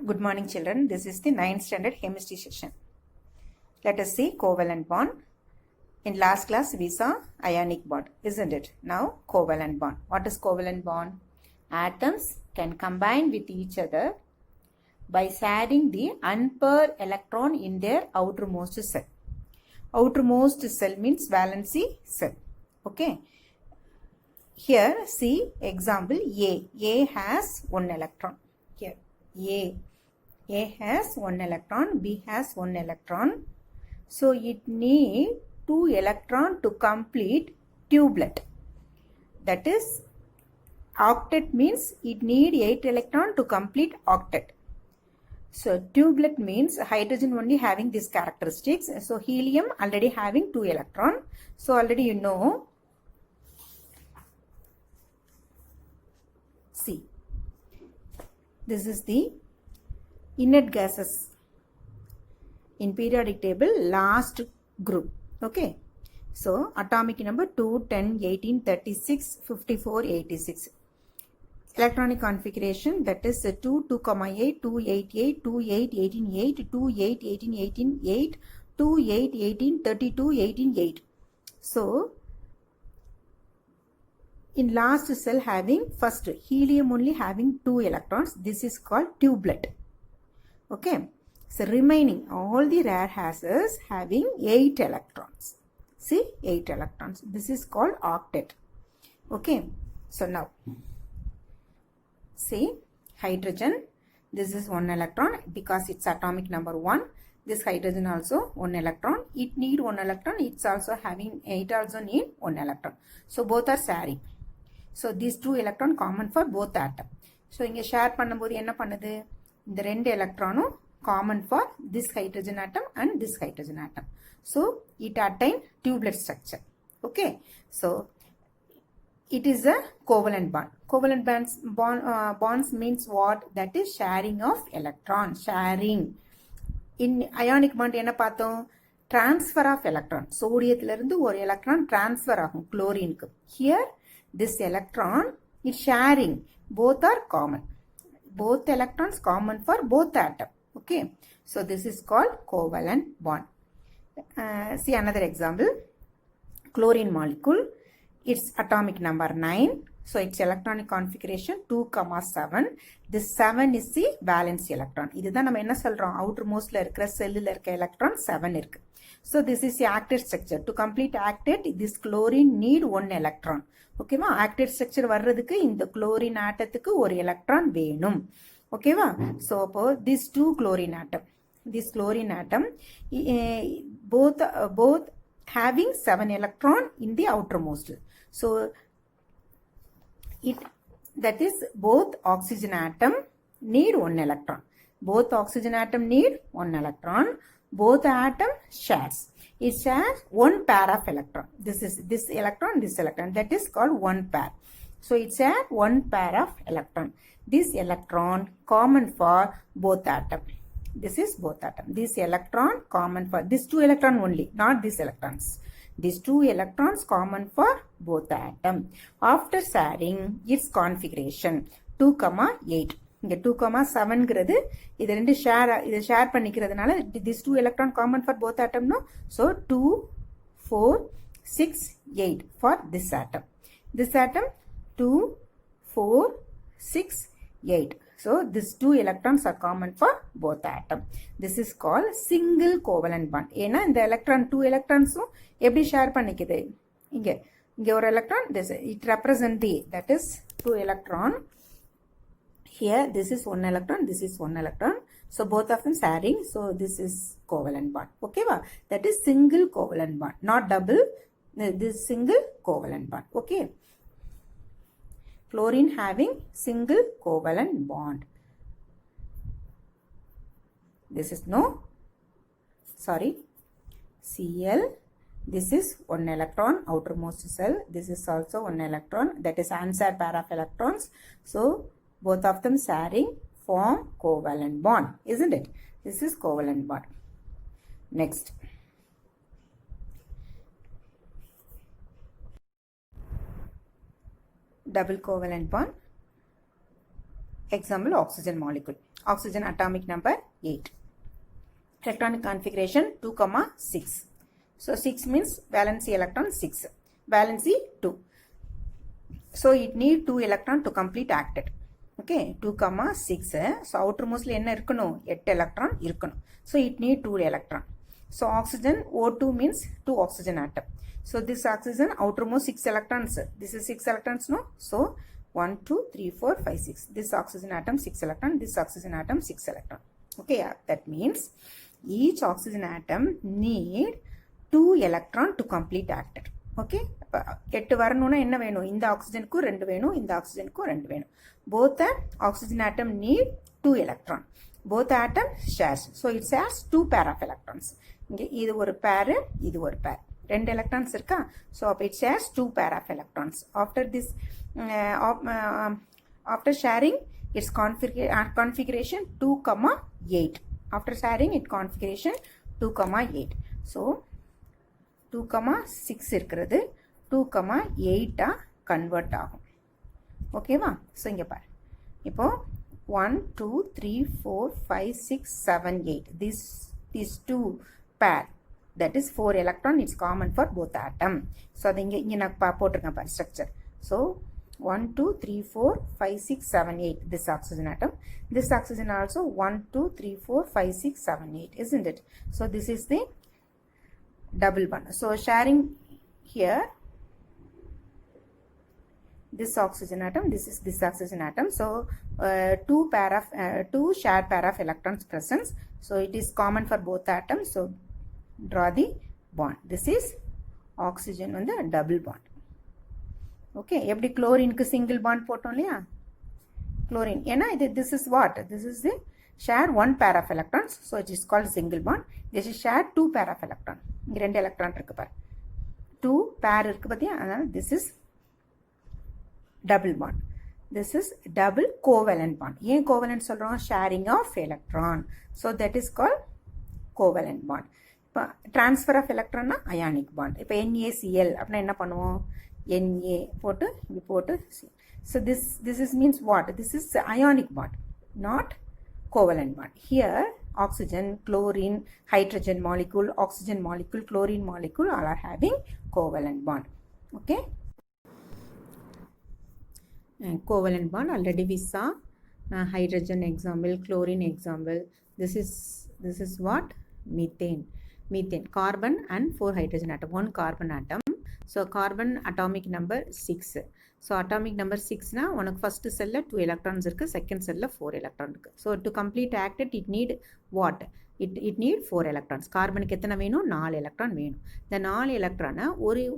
Good morning, children. This is the 9th standard chemistry section. Let us see covalent bond. In last class, we saw ionic bond, isn't it? Now, covalent bond. What is covalent bond? Atoms can combine with each other by sharing the unpaired electron in their outermost cell. Outermost cell means valency cell. Okay. Here, see example A. A has one electron. Here, A has one electron, B has one electron. So it needs 2 electrons to complete doublet. That is, octet means it needs 8 electrons to complete octet. So doublet means hydrogen only having these characteristics. So helium already having 2 electrons. So already you know. See, this is the inert gases in periodic table last group. Okay, so atomic number 2, 10, 18, 36, 54, 86. Electronic configuration, that is 2, 2, 8, 2, 8, 8, 2, 8, 18, 8, 2, 8, 18, 18, 8, 2, 8, 18, 32, 18, 8. So in last cell having first helium only having 2 electrons, this is called doublet. Okay, so remaining all the rare gases having 8 electrons. See, 8 electrons. This is called octet. Okay, so now see hydrogen. This is 1 electron because it's atomic number 1. This hydrogen also 1 electron. It need 1 electron. It's also having 8 also need 1 electron. So both are sharing. So these 2 electron common for both atom. So inge share பண்ணும்போது என்ன பண்ணுது? இந்த 2 electron common for this hydrogen atom and this hydrogen atom. So it attain doublet structure. Okay. So it is a covalent bond. Covalent bonds means what? That is sharing of electron. Sharing. In ionic bond என்ன பார்த்தோம்? Transfer of electron. சோடியத்திலிருந்து ஒரு electron transfer ஆகும் chlorine-க்கு. Here this electron is sharing. Both are common. Both electrons common for both atom. Okay. So this is called covalent bond. See another example. Chlorine molecule. Its atomic number 9. So its electronic configuration 2,7. This 7 is the valence electron. இதுதான் நம்ம என்ன சொல்றோம்? outermostல இருக்கிற செல்லுல இருக்க electron 7 இருக்கு. So this is the octet structure. To complete octet, this chlorine need 1 electron. ஓகேவா? octet structure வர்றதுக்கு இந்த chlorine ஆட்டத்துக்கு ஒரு electron வேணும். ஓகேவா? So this 2 chlorine atom. This chlorine atom both having 7 electron in the outermost. So that is both oxygen atom need 1 electron. Both oxygen atom need 1 electron. Both atom shares. It shares 1 pair of electron. This electron, this electron. That is called 1 pair. So it shares 1 pair of electron. This electron common for both atom. This is both atom. This electron common for this 2 electron only, not these electrons. These 2 electrons common for both atom. After sharing its configuration 2,8. இங்க 2,7ங்கிறது இது ரெண்டு share பண்ணிக்கிறதுனால this 2 electron common for both atom no. So 2, 4, 6, 8 for this atom. This atom 2, 4, 6, 8. So these 2 electrons are common for both atom. This is called single covalent bond. ஏன்னா இந்த electron 2 electrons எப்படி share பண்ணிக்குது? இங்க ஒரு electron, this it represent the, that is 2 electron. Here this is 1 electron, this is 1 electron. So both of them sharing. So this is covalent bond. Okay va? That is single covalent bond, not double. This single covalent bond. Okay. Chlorine having single covalent bond. This is Cl. This is 1 electron outermost cell. This is also 1 electron. That is unshared pair of electrons. So both of them sharing form covalent bond, isn't it? This is covalent bond. Next. Double covalent bond. example oxygen molecule. Oxygen atomic number 8. Electronic configuration 2, 6. So 6 means valency electron 6. Valency 2. So it need 2 electron to complete octet. Okay, 2, 6. So outermost la enna irukano 8 electron irukano. So it need 2 electron. So oxygen O2 means 2 oxygen atom. So this oxygen outermost 6 electrons. This is 6 electrons, no? So 1, 2, 3, 4, 5, 6. This oxygen atom 6 electron. This oxygen atom 6 electron. Okay, that means each oxygen atom need 2 electron to complete octet. Okay, 8 வரணும்னா என்ன வேணும்? இந்த ஆக்சிஜனுக்கு 2 வேணும், இந்த ஆக்சிஜனுக்கு 2 வேணும். Both the oxygen atom need 2 electron. Both atom shares. So it shares 2 pair of electrons. இங்கே இது ஒரு pair, இது ஒரு pair. 2 electrons இருக்கா? So it shares 2 pair of electrons. After this, after sharing its configuration 2, 8. After sharing its configuration 2, 8. So 2, 6 இருக்கிறது 2, 8 convert ஆகும். ஓகேவா? So இங்கே பாரு, இப்போ 1, 2, 3, 4, 5, 6, 7, 8. These 2 pair, that is 4 electron, it's common for both atom. So அது இங்கே நான் போட்டிருக்கேன் பாரு structure. So 1, 2, 3, 4, 5, 6, 7, 8. This oxygen atom. This oxygen also 1, 2, 3, 4, 5, 6, 7, 8. Isn't it? So this is the double bond. So sharing here, this oxygen atom, this is this oxygen atom. So 2 shared pair of electrons presence. So it is common for both atoms. So draw the bond. This is oxygen on the double bond. Okay, எப்படி chlorine single bond போட்டோம் இல்லையா? Chlorine, ஏன்னா this is what? This is the share 1 pair of electrons. So it is called single bond. This is share 2 pair of electron. இங்க 2 electron இருக்கு பாரு. 2 pair இருக்கு பாத்தியா? அதனால this is double bond. This is double covalent bond. ஏன் covalent சொல்றோம்? Sharing of electron. So that is called covalent bond. இப்போ transfer of electron na ionic bond. இப்போ NaCl அப்படின்னா என்ன பண்ணுவோம்? Na போட்டு இப்படி போட்டு. So this is means what? This is ionic bond, not covalent bond. Here oxygen, chlorine, hydrogen molecule, oxygen molecule, chlorine molecule all are having covalent bond. Okay, covalent bond already we saw. Hydrogen example, chlorine example. This is what? Methane. Carbon and 4 hydrogen atom, 1 carbon atom. So carbon atomic number 6. So atomic number 6 na உனக்கு first cell 2 electrons இருக்கு, second cell 4 electron இருக்கு. So to complete octet it need what? It need 4 electrons. கார்பனுக்கு எத்தனை வேணும்? 4 electron வேணும். இந்த 4 எலக்ட்ரானை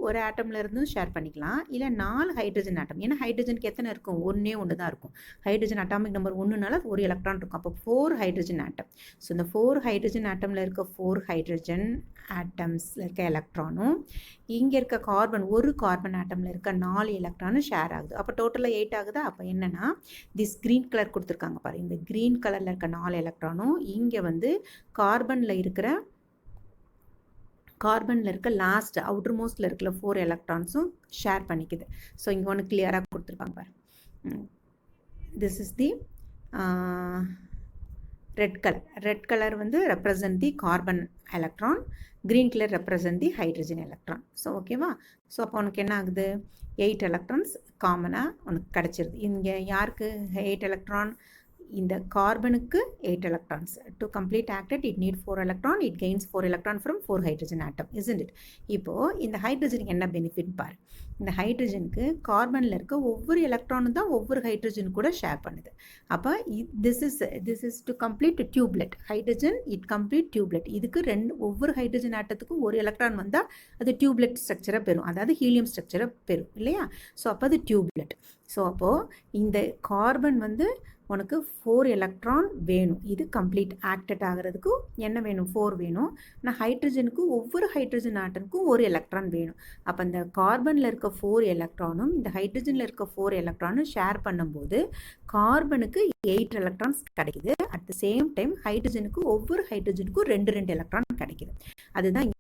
ஒரு ஆட்டம்ல இருந்து ஷேர் பண்ணிக்கலாம், இல்லை 4 ஹைட்ரஜன் ஆட்டம். ஏன்னா ஹைட்ரஜனுக்கு எத்தனை இருக்கும்? ஒன்று தான் இருக்கும். ஹைட்ரஜன் அட்டாமிக் நம்பர் 1னால ஒரு எலக்ட்ரான் இருக்கும். அப்போ 4 ஹைட்ரஜன் ஆட்டம். ஸோ இந்த 4 ஹைட்ரஜன் ஆட்டமில் இருக்க 4 ஹைட்ரஜன் ஆட்டம்ஸில் இருக்க எலக்ட்ரானும் இங்கே இருக்க ஒரு கார்பன் ஆட்டமில் இருக்க 4 எலக்ட்ரானும் ஷேர் ஆகுது. அப்போ டோட்டலாக 8 ஆகுதா? அப்போ என்னன்னா திஸ் க்ரீன் கலர் கொடுத்துருக்காங்க பாரு, இந்த க்ரீன் கலரில் இருக்க 4 எலக்ட்ரானும் இங்கே வந்து கார்பனில் இருக்க லாஸ்ட் அவுட்டர் மோஸ்டில் இருக்கிற 4 எலக்ட்ரான்ஸும் ஷேர் பண்ணிக்குது. ஸோ இங்கே ஒன்று கிளியராக கொடுத்துருப்பாங்க பாரு. This is the red colour வந்து represent the carbon electron, green colour represent the hydrogen electron. So ஓகேவா? ஸோ அப்போ உனக்கு என்ன ஆகுது? 8 எலக்ட்ரான்ஸ் காமனாக உனக்கு கிடச்சிருது. இங்கே யாருக்கு 8 எலக்ட்ரான்? இந்த கார்பனுக்கு 8 electrons. To complete octet it need 4 electron. It gains 4 electron from 4 hydrogen atom, isn't it? இப்போ இந்த ஹைட்ரஜனுக்கு என்ன பெனிஃபிட் பாரு. இந்த ஹைட்ரஜனுக்கு கார்பனில் இருக்க ஒவ்வொரு எலக்ட்ரானும் தான் ஒவ்வொரு ஹைட்ரஜன் கூட ஷேர் பண்ணுது. அப்போ this is to complete doublet. Hydrogen it complete doublet. இதுக்கு ஒவ்வொரு ஹைட்ரஜன் ஆட்டத்துக்கும் ஒரு எலக்ட்ரான் வந்தால் அது டியூப்லெட் ஸ்ட்ரக்சரை பெறும், அதாவது ஹீலியம் ஸ்ட்ரக்சரை பெறும் இல்லையா? ஸோ அப்போ அது டியூப்லெட். ஸோ அப்போது இந்த கார்பன் வந்து உனக்கு 4 எலக்ட்ரான் வேணும். இது கம்ப்ளீட் ஆக்டட் ஆகிறதுக்கு என்ன வேணும்? 4 வேணும். ஆனால் ஹைட்ரஜனுக்கு ஒவ்வொரு ஹைட்ரஜன் ஆட்டனுக்கும் ஒரு எலக்ட்ரான் வேணும். அப்போ இந்த கார்பனில் இருக்க 4 எலக்ட்ரானும் இந்த ஹைட்ரஜனில் இருக்க 4 எலக்ட்ரானும் ஷேர் பண்ணும்போது கார்பனுக்கு 8 எலக்ட்ரான்ஸ் கிடைக்குது. அட் த சேம் டைம் ஹைட்ரஜனுக்கு ஒவ்வொரு ஹைட்ரஜனுக்கும் 2 எலக்ட்ரான் கிடைக்குது. அதுதான்